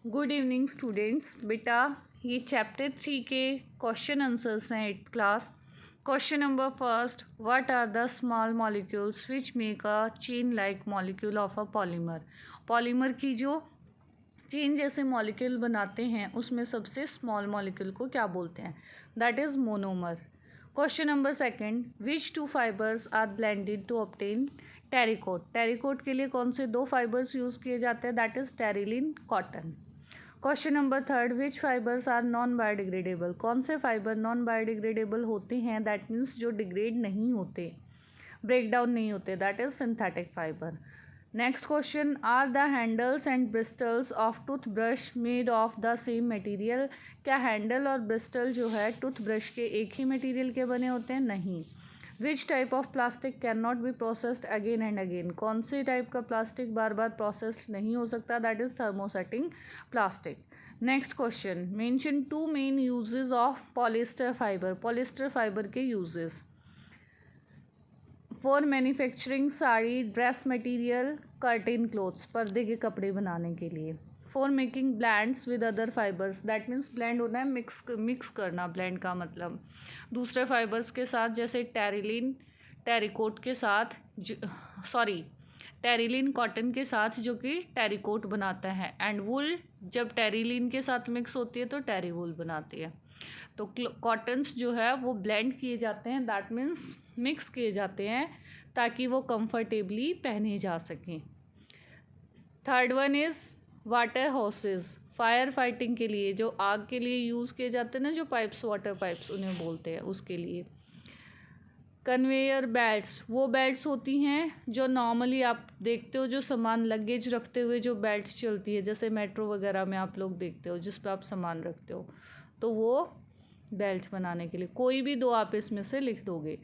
Good evening students. बेटा ये chapter 3 के क्वेश्चन आंसर्स हैं 8th class. Question number first, what are the small molecules which make a chain like molecule of a polymer. Polymer की जो chain जैसे molecule बनाते हैं उसमें सबसे स्मॉल मॉलिक्यूल को क्या बोलते हैं? That is monomer. Question number second, which two fibres are blended to obtain terrycot. Terrycot के लिए कौन से दो फाइबर्स यूज़ किए जाते हैं? That is terylene, cotton. Question number third, which fibres are non biodegradable. कौन से फाइबर नॉन बायोडिग्रेडेबल होते हैं? दैट मीन्स जो डिग्रेड नहीं होते, ब्रेक डाउन नहीं होते, that is synthetic fibre. Next question, are the handles and bristles of toothbrush made of the same material. क्या हैंडल और ब्रिस्टल जो है टूथब्रश के एक ही मटेरियल के बने होते हैं? नहीं। Which type of plastic can not be processed again and again. कौन सी टाइप का प्लास्टिक बार बार प्रोसेस्ड नहीं हो सकता? That is thermosetting plastic. Next question, mention two main uses of polyester fibre. Polyester fibre के uses for manufacturing sari, dress material, curtain cloths, पर्दे के कपड़े बनाने के लिए। For making blends with other fibres, that means blend होना है, mix करना। ब्लेंड का मतलब दूसरे फाइबर्स के साथ, जैसे टेरिलिन टेरिकोट के साथ, टेरिलिन कॉटन के साथ जो कि टेरिकोट बनाता है, एंड वुल जब टेरिलिन के साथ मिक्स होती है तो टेरी वुल बनाती है। तो कॉटन्स जो है वो ब्लेंड किए जाते हैं, दैट मीन्स मिक्स किए जाते हैं ताकि वो कंफर्टेबली पहने जा सकें। Third one is water houses, fire fighting के लिए, जो आग के लिए यूज़ किए जाते हैं ना, जो पाइप्स, वाटर पाइप्स उन्हें बोलते हैं, उसके लिए। कन्वेयर बेल्ट्स, वो बेल्ट्स होती हैं जो नॉर्मली आप देखते हो, जो सामान लगेज रखते हुए जो बेल्ट चलती है, जैसे मेट्रो वगैरह में आप लोग देखते हो जिस पर आप सामान रखते हो, तो वो बेल्ट बनाने के लिए। कोई भी दो आप इसमें से लिख दोगे।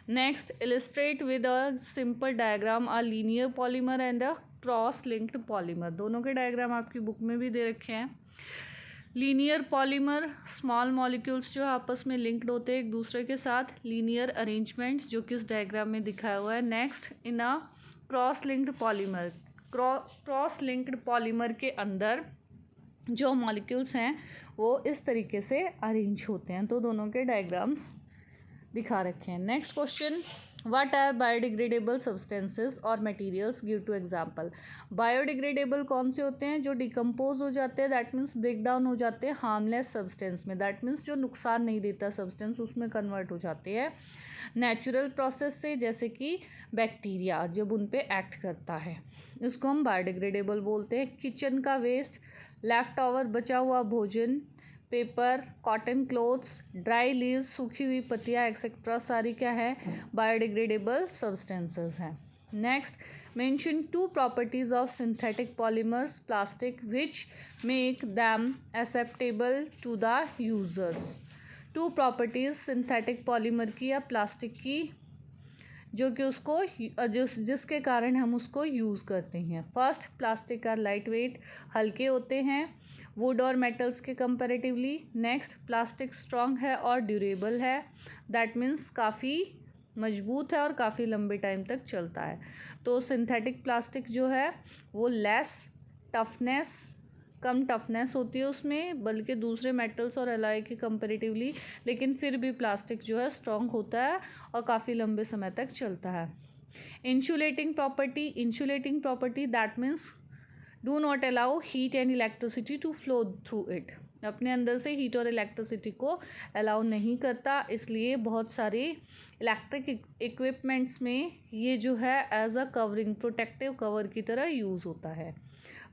Next, illustrate with a simple diagram a linear polymer and a cross linked polymer. दोनों के डायग्राम आपकी बुक में भी दे रखे हैं। लीनियर पॉलीमर, स्मॉल मॉलिक्यूल्स जो आपस में लिंक्ड होते हैं एक दूसरे के साथ, लीनियर अरेंजमेंट जो कि इस डायग्राम में दिखाया हुआ है। Next, in a cross linked polymer, cross linked polymer के अंदर जो मॉलिक्यूल्स हैं वो इस तरीके से अरेंज होते हैं। तो दोनों के डायग्राम्स दिखा रखे हैं। Next question, what are biodegradable substances और materials, give two example. Biodegradable कौन से होते हैं? जो डिकम्पोज हो जाते हैं, दैट मीन्स ब्रेक डाउन हो जाते हैं हार्मलेस सब्सटेंस में, दैट मीन्स जो नुकसान नहीं देता सब्सटेंस उसमें कन्वर्ट हो जाते हैं नेचुरल प्रोसेस से, जैसे कि बैक्टीरिया जब उन पे एक्ट करता है, इसको हम बायोडिग्रेडेबल बोलते हैं। किचन का वेस्ट, लेफ्ट ओवर बचा हुआ भोजन, paper, cotton clothes, dry leaves, सूखी हुई पत्तियाँ एक्सेट्रा, सारी क्या है? बायोडिग्रेडेबल सब्सटेंसेस हैं। Next, mention two properties of synthetic polymers plastic which make them acceptable to the users. Two properties synthetic polymer की या प्लास्टिक की जो कि उसको जिसके कारण हम उसको यूज़ करते हैं। First, plastic are light weight, हल्के होते हैं वुड और मेटल्स के कंपैरेटिवली। नेक्स्ट, प्लास्टिक स्ट्रॉन्ग है और ड्यूरेबल है, दैट मीन्स काफ़ी मजबूत है और काफ़ी लंबे टाइम तक चलता है। तो सिंथेटिक प्लास्टिक जो है वो कम टफनेस होती है उसमें, बल्कि दूसरे मेटल्स और एलॉय के कंपैरेटिवली, लेकिन फिर भी प्लास्टिक जो है स्ट्रॉन्ग होता है और काफ़ी लंबे समय तक चलता है। Insulating property that means do not allow heat and electricity to flow through it. अपने अंदर से हीट और इलेक्ट्रिसिटी को अलाउ नहीं करता, इसलिए बहुत सारे इलेक्ट्रिक इक्विपमेंट्स में ये जो है as a covering, protective cover की तरह यूज़ होता है।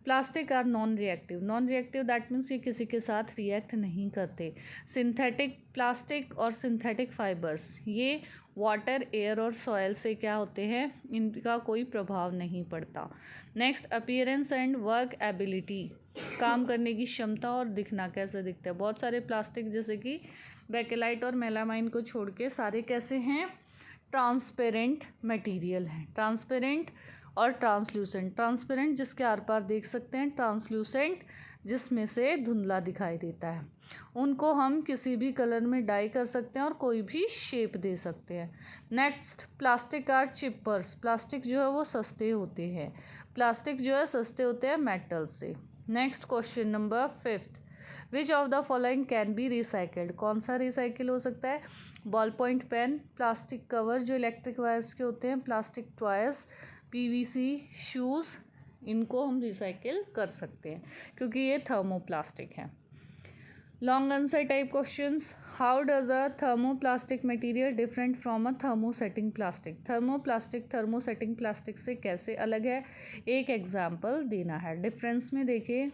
Plastic are non reactive that means ये किसी के साथ रिएक्ट नहीं करते। सिंथेटिक प्लास्टिक और सिंथेटिक फाइबर्स ये वाटर, एयर और सॉयल से क्या होते हैं? इनका कोई प्रभाव नहीं पड़ता। Next, appearance and workability, काम करने की क्षमता और दिखना, कैसे दिखता है। बहुत सारे प्लास्टिक जैसे कि बेकेलाइट और मेलामाइन को छोड़ के सारे कैसे हैं? ट्रांसपेरेंट मटेरियल हैं। ट्रांसपेरेंट और ट्रांसल्यूसेंट, ट्रांसपेरेंट जिसके आर पार देख सकते हैं, ट्रांसल्यूसेंट जिसमें से धुंधला दिखाई देता है। उनको हम किसी भी कलर में डाई कर सकते हैं और कोई भी शेप दे सकते हैं। नेक्स्ट, प्लास्टिक आर चिपर्स, प्लास्टिक जो है वो सस्ते होते हैं। प्लास्टिक जो है सस्ते होते हैं मेटल से। Next question number 5th, which of the following can be recycled, कौन सा रिसाइकिल हो सकता है? Ball point pen, plastic cover जो इलेक्ट्रिक वायर्स के होते हैं, प्लास्टिक टॉयज, पीवीसी शूज़, इनको हम रिसाइकिल कर सकते हैं क्योंकि ये थर्मोप्लास्टिक है। Long answer type questions, how does a thermoplastic material different from a thermosetting plastic, thermoplastic thermosetting plastic से कैसे अलग है, एक एग्जाम्पल देना है। डिफरेंस में देखिए,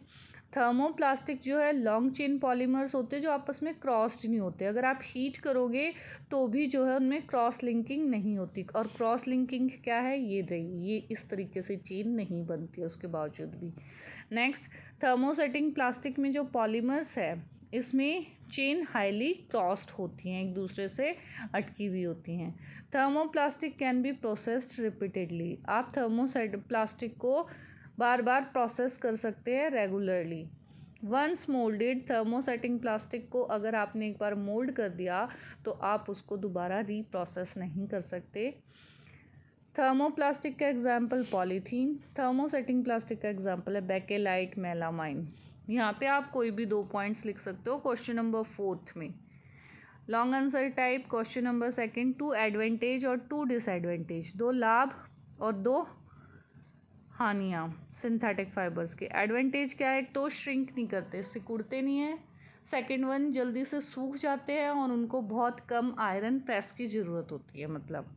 थर्मोप्लास्टिक जो है लॉन्ग चेन पॉलीमर्स होते हैं जो आपस में क्रॉस्ड नहीं होते, अगर आप हीट करोगे तो भी जो है उनमें क्रॉस लिंकिंग नहीं होती, और क्रॉस लिंकिंग क्या है, ये रही, ये इस तरीके से चेन नहीं बनती है उसके बावजूद भी। नेक्स्ट, थर्मोसेटिंग प्लास्टिक में जो पॉलीमर्स है इसमें चेन हाईली क्रॉस्ड होती हैं, एक दूसरे से अटकी हुई होती हैं। Thermoplastic can be processed repeatedly, आप प्लास्टिक को बार बार प्रोसेस कर सकते हैं regularly. Once moulded, thermosetting plastic को अगर आपने एक बार मोल्ड कर दिया तो आप उसको दोबारा रीप्रोसेस नहीं कर सकते। थर्मोप्लास्टिक का एग्जाम्पल पॉलीथीन, थर्मोसेटिंग प्लास्टिक का एग्जाम्पल है बेकेलाइट, मेलामाइन। यहाँ पे आप कोई भी 2 पॉइंट्स लिख सकते हो क्वेश्चन नंबर 4th में। Long answer type question number 2, 2 advantage और 2 डिसएडवांटेज, 2 लाभ और 2 हानियाँ सिंथेटिक फाइबर्स के। एडवांटेज क्या है, तो श्रिंक नहीं करते, सिकुड़ते नहीं है। सेकेंड वन, जल्दी से सूख जाते हैं और उनको बहुत कम आयरन प्रेस की ज़रूरत होती है मतलब।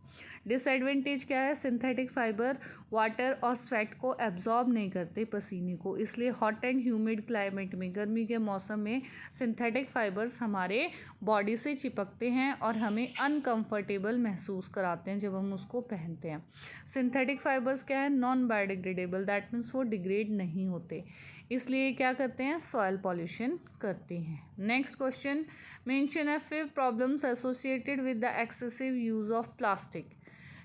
डिसएडवांटेज क्या है, सिंथेटिक फाइबर वाटर और स्वेट को एब्जॉर्ब नहीं करते, पसीने को, इसलिए हॉट एंड ह्यूमिड क्लाइमेट में, गर्मी के मौसम में सिंथेटिक फाइबर्स हमारे बॉडी से चिपकते हैं और हमें अनकंफर्टेबल महसूस कराते हैं जब हम उसको पहनते हैं। सिंथेटिक फाइबर्स क्या है, नॉन बायोडिग्रेडेबल, दैट मीन्स वो डिग्रेड नहीं होते, इसलिए क्या करते हैं, सॉइल पॉल्यूशन करते हैं। Next question, mention a 5 problems associated with the excessive use of plastic,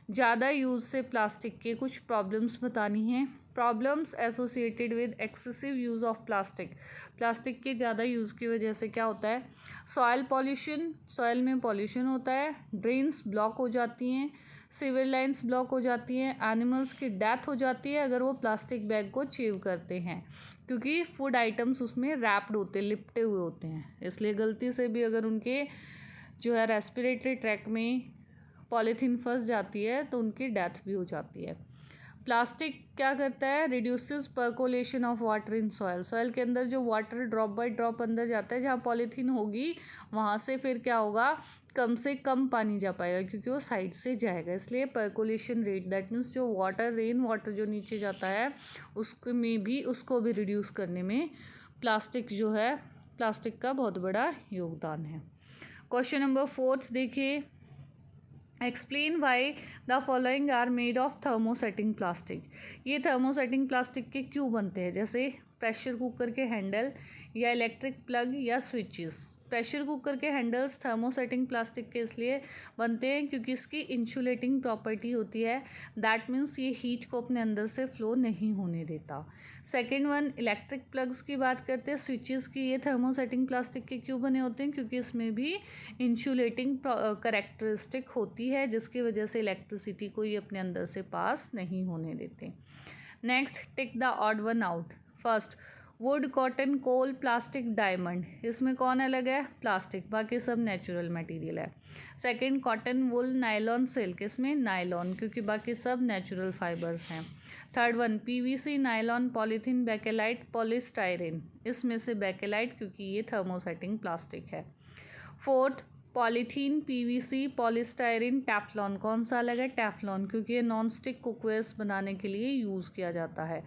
ज़्यादा यूज़ से प्लास्टिक के कुछ प्रॉब्लम्स बतानी हैं। Problems associated with excessive use of plastic, plastic के ज़्यादा यूज़ की वजह से क्या होता है, सॉइल पॉल्यूशन, सॉइल में पॉल्यूशन होता है, ड्रेन्स ब्लॉक हो जाती हैं, सीवर लाइन्स ब्लॉक हो जाती हैं, एनिमल्स की डेथ हो जाती है अगर वो प्लास्टिक बैग को चेव करते हैं, क्योंकि फूड आइटम्स उसमें रैप्ड होते, लिपटे हुए होते हैं, इसलिए गलती से भी अगर उनके जो है रेस्पिरेटरी ट्रैक में पॉलीथीन फंस जाती है तो उनकी डेथ भी हो जाती है। प्लास्टिक क्या करता है, reduces percolation of water in soil, soil के अंदर जो वाटर ड्रॉप बाय ड्रॉप अंदर जाता है, जहाँ पॉलीथीन होगी वहाँ से फिर क्या होगा, कम से कम पानी जा पाएगा क्योंकि वो साइड से जाएगा, इसलिए पर्कोलेशन रेट, दैट मीन्स जो वाटर, रेन वाटर जो नीचे जाता है उसको भी रिड्यूस करने में प्लास्टिक जो है, प्लास्टिक का बहुत बड़ा योगदान है। क्वेश्चन नंबर 4 देखिए, explain why the following are made of thermosetting plastic, ये थर्मोसेटिंग प्लास्टिक के क्यों बनते हैं, जैसे प्रेशर कुकर के हैंडल या इलेक्ट्रिक प्लग या स्विचेस। प्रेशर कुकर के हैंडल्स थर्मोसेटिंग प्लास्टिक के इसलिए बनते हैं क्योंकि इसकी इंसुलेटिंग प्रॉपर्टी होती है, दैट मीन्स ये हीट को अपने अंदर से फ्लो नहीं होने देता। सेकेंड वन, इलेक्ट्रिक प्लग्स की बात करते हैं, स्विचेस की, ये थर्मोसेटिंग प्लास्टिक के क्यों बने होते हैं, क्योंकि इसमें भी इंसुलेटिंग करेक्टरिस्टिक होती है जिसकी वजह से इलेक्ट्रिसिटी को ये अपने अंदर से पास नहीं होने देते। Next, tick the odd one out. First, wood, cotton, coal, plastic, diamond, इसमें कौन अलग है, प्लास्टिक, बाकी सब नेचुरल मटेरियल है। Second, cotton, wool, nylon, silk, इसमें नायलॉन क्योंकि बाकी सब नेचुरल फाइबर्स हैं। Third one, PVC, nylon, polythene, Bakelite, polystyrene, इसमें से बेकेलाइट क्योंकि ये थर्मोसेटिंग प्लास्टिक है। Fourth, polythene, PVC, polystyrene, Teflon, कौन सा अलग है, टेफ्लॉन क्योंकि ये नॉन स्टिक कुकवेयर्स बनाने के लिए यूज़ किया जाता है।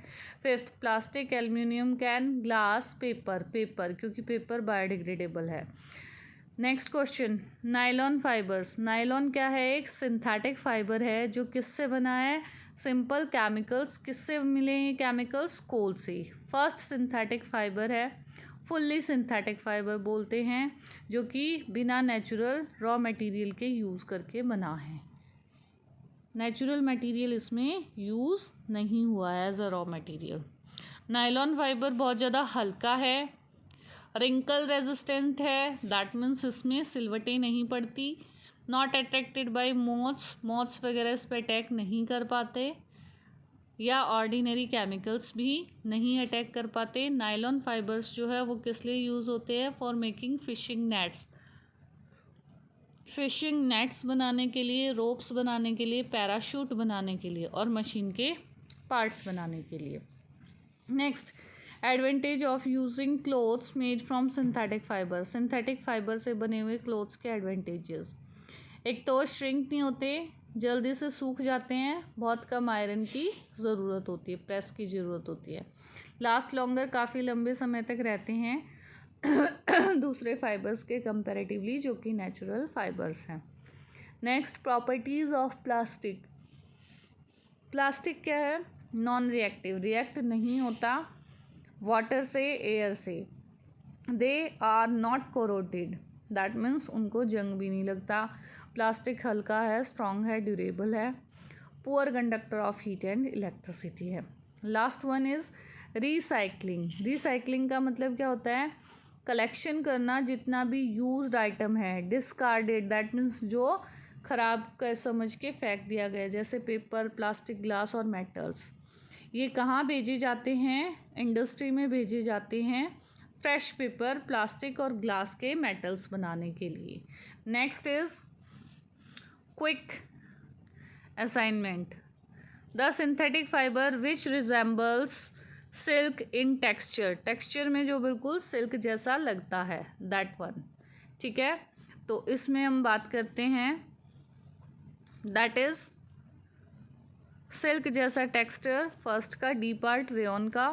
Fifth, plastic, aluminium can, glass, paper, paper क्योंकि पेपर बायोडिग्रेडेबल है। Next question, nylon fibres, nylon क्या है, एक सिंथेटिक फाइबर है जो किससे बना है, सिंपल केमिकल्स, किससे मिले ये केमिकल्स, कोल से। फर्स्ट सिंथेटिक फाइबर है, फुल्ली सिंथेटिक फाइबर बोलते हैं, जो कि बिना नेचुरल रॉ मटेरियल के यूज़ करके बना है, नेचुरल मटेरियल इसमें यूज़ नहीं हुआ है as a raw material. Nylon fibre बहुत ज़्यादा हल्का है, रिंकल रेजिस्टेंट है, दैट मीन्स इसमें सिलवटें नहीं पड़ती, not attracted by moths, moths वगैरह इस पर अटैक नहीं कर पाते, या ऑर्डिनरी केमिकल्स भी नहीं अटैक कर पाते। नायलॉन फाइबर्स जो है वो किस लिए यूज़ होते हैं? फॉर मेकिंग फिशिंग नेट्स बनाने के लिए, रोप्स बनाने के लिए, पैराशूट बनाने के लिए और मशीन के पार्ट्स बनाने के लिए। Next, advantage of using clothes made from synthetic fibre. Synthetic fibre से बने हुए क्लोथ्स के एडवांटेजेस, एक तो श्रिंक नहीं होते, जल्दी से सूख जाते हैं, बहुत कम आयरन की ज़रूरत होती है, प्रेस की ज़रूरत होती है, लास्ट लॉन्गर, काफ़ी लंबे समय तक रहते हैं दूसरे फाइबर्स के कंपैरेटिवली जो कि नेचुरल फाइबर्स हैं। Next, properties of plastic. Plastic क्या है? नॉन रिएक्टिव, रिएक्ट नहीं होता वाटर से, एयर से। They are not corroded, that means उनको जंग भी नहीं लगता। प्लास्टिक हल्का है, स्ट्रॉन्ग है, ड्यूरेबल है, poor conductor of heat and electricity है। Last one is recycling. Recycling का मतलब क्या होता है? कलेक्शन करना जितना भी यूज्ड आइटम है, डिस्कार्डेड, दैट मीन्स जो ख़राब कर समझ के फेंक दिया गया, जैसे पेपर, प्लास्टिक, ग्लास और मेटल्स। ये कहाँ भेजे जाते हैं? इंडस्ट्री में भेजे जाते हैं फ्रेश पेपर, प्लास्टिक और ग्लास के मेटल्स बनाने के लिए। Next is quick assignment. The synthetic fibre which resembles silk in texture, texture में जो बिल्कुल सिल्क जैसा लगता है, दैट वन। ठीक है, तो इसमें हम बात करते हैं, दैट इज़ सिल्क जैसा टेक्सचर। फर्स्ट का डी पार्ट, रेयन का।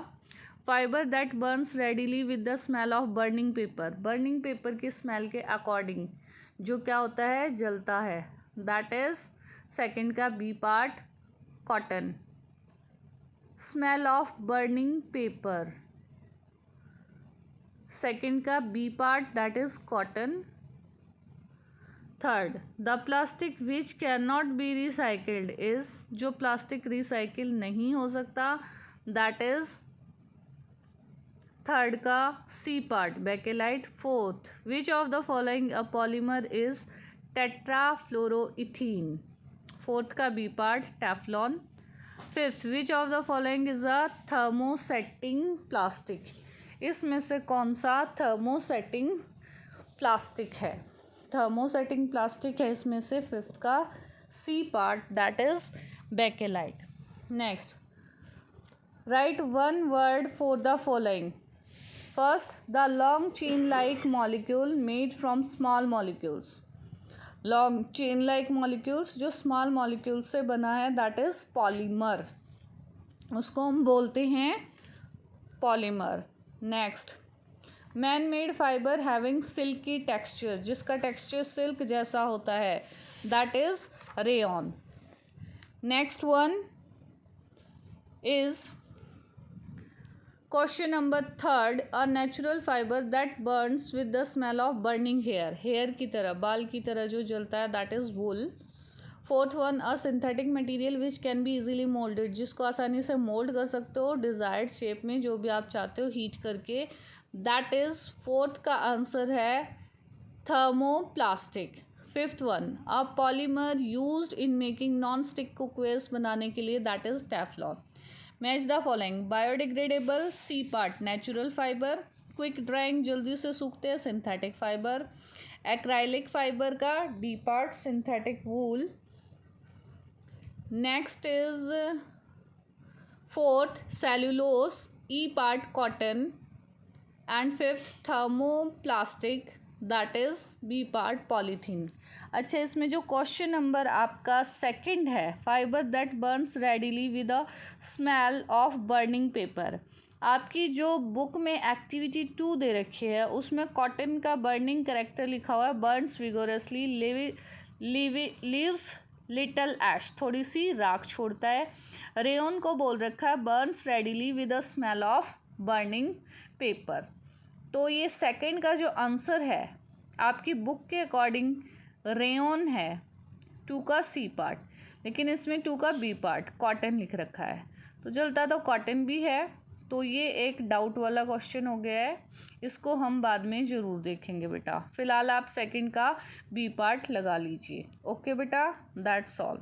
Fibre that burns readily with the smell of burning paper, burning paper की स्मेल के अकॉर्डिंग जो क्या होता है? जलता है, दैट इज़ सेकेंड का B part, cotton. Smell of burning paper, second का B part, that is cotton. Third, the plastic which can not be recycled is, जो प्लास्टिक रिसाइकिल नहीं हो सकता, दैट इज थर्ड का C part, Bakelite. Fourth, which of the following a polymer is tetrafluoroethene, fourth का B part, Teflon. Fifth, which of the following is a thermosetting plastic, इसमें से कौन सा थर्मोसेटिंग प्लास्टिक है? थर्मोसेटिंग प्लास्टिक है इसमें से फिफ्थ का C part, that is Bakelite. Next, write one word for the following. First, the long chain like molecule made from small molecules, long chain like molecules जो small molecules से बना है, that is polymer, उसको हम बोलते हैं polymer. Next, man made fibre having silky texture, जिसका texture silk जैसा होता है, that is rayon. Next one is question number third, a natural fibre that burns with the smell of burning hair, hair की तरह, बाल की तरह जो जलता है, that is wool. Fourth one, a synthetic material which can be easily moulded, जिसको आसानी से मोल्ड कर सकते हो डिज़ायर्ड शेप में, जो भी आप चाहते हो हीट करके, दैट इज़ फोर्थ का आंसर है thermoplastic. Fifth one, a polymer used in making non stick cookwares बनाने के लिए, that is Teflon. Match the following, biodegradable C part natural fibre, quick drying जल्दी से सूखते हैं सिंथेटिक फाइबर, एक्राइलिक फाइबर का D part synthetic wool. Next is fourth cellulose E part cotton and fifth thermoplastic that is B part polythene. अच्छा, इसमें जो question number आपका second है, fibre that burns readily with a smell of burning paper, आपकी जो book में activity 2 दे रखी है उसमें कॉटन का बर्निंग करेक्टर लिखा हुआ है, बर्न्स विगोरसली, लीव्स लिटल ऐश, थोड़ी सी राख छोड़ता है। रेयन को बोल रखा है Burns readily with a smell of burning paper. तो ये सेकंड का जो आंसर है आपकी बुक के अकॉर्डिंग रेयन है, 2 का सी पार्ट, लेकिन इसमें 2 का बी पार्ट कॉटन लिख रखा है, तो जलता तो कॉटन भी है। तो ये एक डाउट वाला क्वेश्चन हो गया है, इसको हम बाद में ज़रूर देखेंगे बेटा। फ़िलहाल आप सेकंड का बी पार्ट लगा लीजिए। ओके बेटा, दैट्स ऑल।